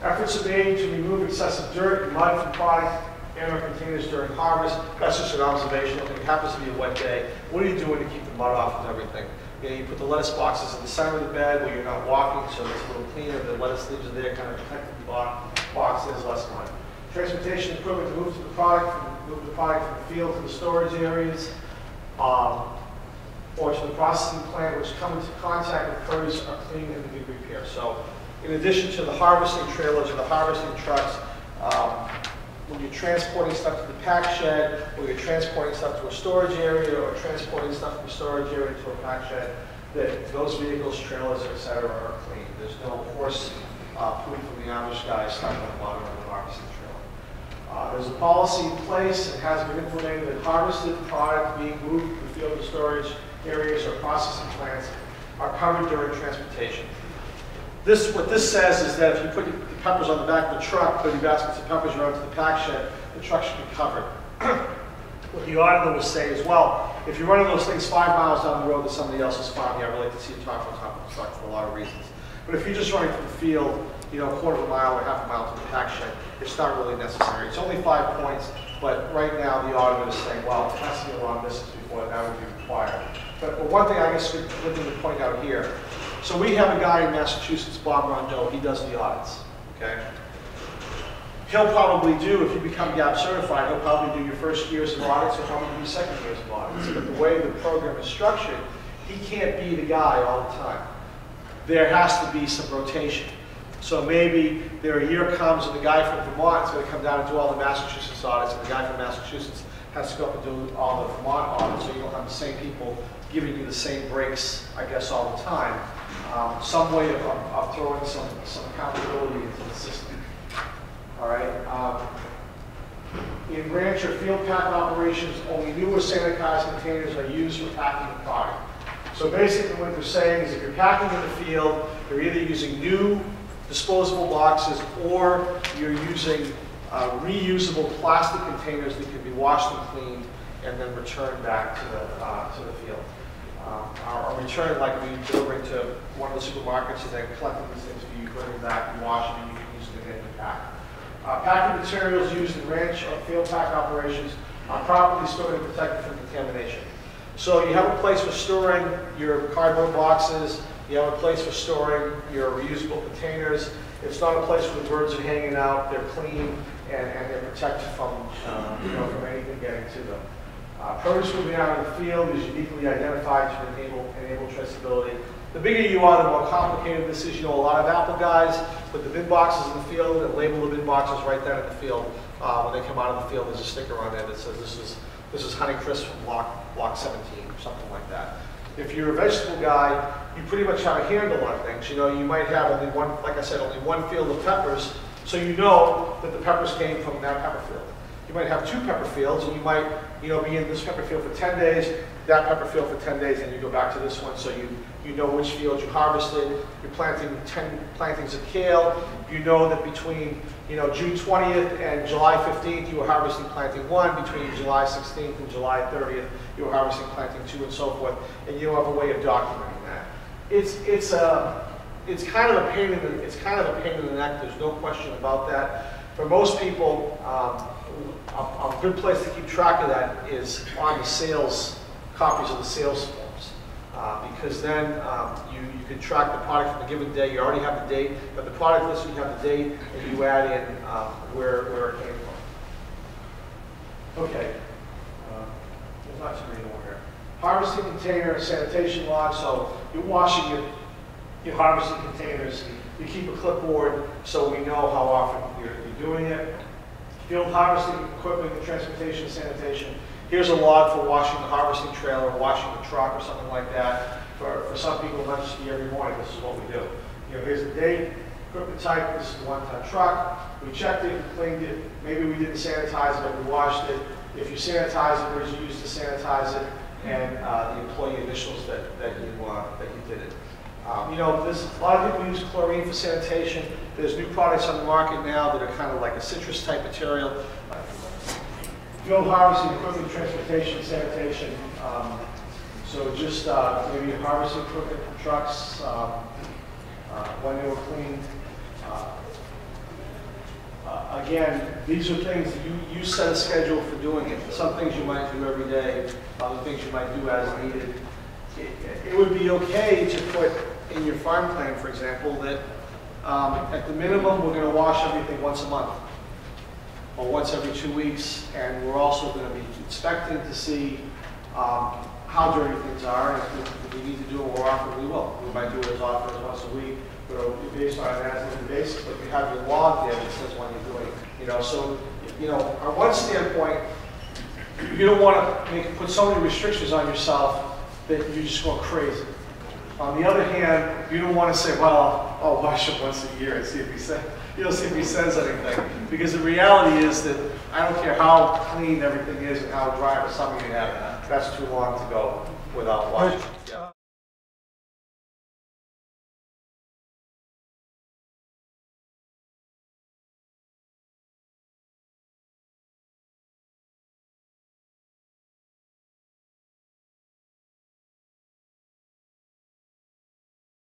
Efforts are made to remove excessive dirt and mud from product and our containers during harvest. That's just an observational thing. It happens to be a wet day. What are you doing to keep the mud off and everything? You know, you put the lettuce boxes in the center of the bed where you're not walking, so it's a little cleaner. The lettuce leaves are there, kind of protecting the box. There's less mud. Transportation equipment to move the product from the field to the storage areas, or to the processing plant, which come into contact with produce are cleaned and need repair. So, in addition to the harvesting trailers or the harvesting trucks, when you're transporting stuff to the pack shed, or you're transporting stuff to a storage area, or transporting stuff from a storage area to a pack shed, that those vehicles, trailers, etc., are clean. There's no horse poop from the Amish guys stuck on the bottom of the harvesting trailer. There's a policy in place and has been implemented that harvested product being moved to the field of storage areas or processing plants are covered during transportation. What this says is that if you put the peppers on the back of the truck, 30 baskets of peppers run to the pack shed, the truck should be covered. What the auditor will say is, well, if you're running those things 5 miles down the road to somebody else's farm, yeah, I would like to see a truck on top of the truck for a lot of reasons. But if you're just running from the field, you know, a quarter of a mile or half a mile to the pack shed, it's not really necessary. It's only 5 points, but right now the auditor is saying, well, it has to be a long distance before that would be required. But one thing I guess we're looking to point out here, so we have a guy in Massachusetts, Bonnano, he does the audits, okay? He'll probably do, if you become GAP certified, he'll probably do your first years of audits, he'll probably do your second years of audits. But the way the program is structured, he can't be the guy all the time. There has to be some rotation. So maybe a year comes and the guy from Vermont is going to come down and do all the Massachusetts audits, and the guy from Massachusetts has to go up and do all the Vermont audits, so you don't have the same people giving you the same breaks, I guess, all the time. Some way of throwing some accountability into the system. All right. In ranch or field pack operations, only new or sanitized containers are used for packing the product. So basically what they're saying is if you're packing in the field, you're either using new disposable boxes or you're using reusable plastic containers that can be washed and cleaned and then returned back to the field. Or returned like we deliver it to one of the supermarkets and then collecting these things for you, bring them back, you wash them, and you can use them again to pack. Packing materials used in ranch or field pack operations are properly stored and protected from contamination. So you have a place for storing your cardboard boxes, you have a place for storing your reusable containers. It's not a place where the birds are hanging out, they're clean, and they're protected from, from anything getting to them. Produce moving out of the field is uniquely identified to enable traceability. The bigger you are, the more complicated this is. You know, a lot of Apple guys put the bin boxes in the field and label the bin boxes right there in the field. When they come out of the field, there's a sticker on there that says this is Honeycrisp from block 17 or something like that. If you're a vegetable guy, you pretty much have a handle on things. You know, you might have only one, like I said, only one field of peppers, so you know that the peppers came from that pepper field. You might have 2 pepper fields, and you might, be in this pepper field for 10 days, that pepper field for 10 days, and you go back to this one, so you know which field you harvested. You're planting 10 plantings of kale. You know that between June 20th and July 15th, you were harvesting planting 1. Between July 16th and July 30th, you were harvesting planting 2, and so forth. And you have a way of documenting that. It's kind of a pain in the neck. There's no question about that. For most people, a good place to keep track of that is on the sales, copies of the sales forms. Because then you can track the product from a given day. You already have the date, but the product list, you have the date, and you add in where it came from. Okay, there's not too many more here. Harvesting container, sanitation log. So you're washing your harvesting containers. You keep a clipboard so we know how often you're doing it. Field harvesting equipment and transportation, sanitation. Here's a log for washing the harvesting trailer, washing the truck, or something like that. For some people, it might just be every morning. This is what we do. Here's the date, equipment type. This is a one-ton truck. We checked it, we cleaned it. Maybe we didn't sanitize it, but we washed it. If you sanitize it, what did you use to sanitize it? And the employee initials that you did it. There's a lot of people use chlorine for sanitation. There's new products on the market now that are kind of like a citrus type material. Field harvesting equipment, transportation, sanitation. So just maybe harvesting equipment from trucks, when they were cleaned. Again, these are things that you set a schedule for doing it. Some things you might do every day, other things you might do as needed. It would be okay to put in your farm plan, for example, that at the minimum, we're going to wash everything once a month or once every 2 weeks, and we're also going to be inspecting to see how dirty things are, and if we need to do it more often, we will. We might do it as often as once a week, but it'll be based on an as-needed basis, but you have your log there that says when you're doing it. You know, so, you know, on one standpoint, you don't want to put so many restrictions on yourself that you just go crazy. On the other hand, you don't want to say, well, I'll wash it once a year and see if he says, see if he says anything. Because the reality is that I don't care how clean everything is and how dry of a summer you have, that's too long to go without washing.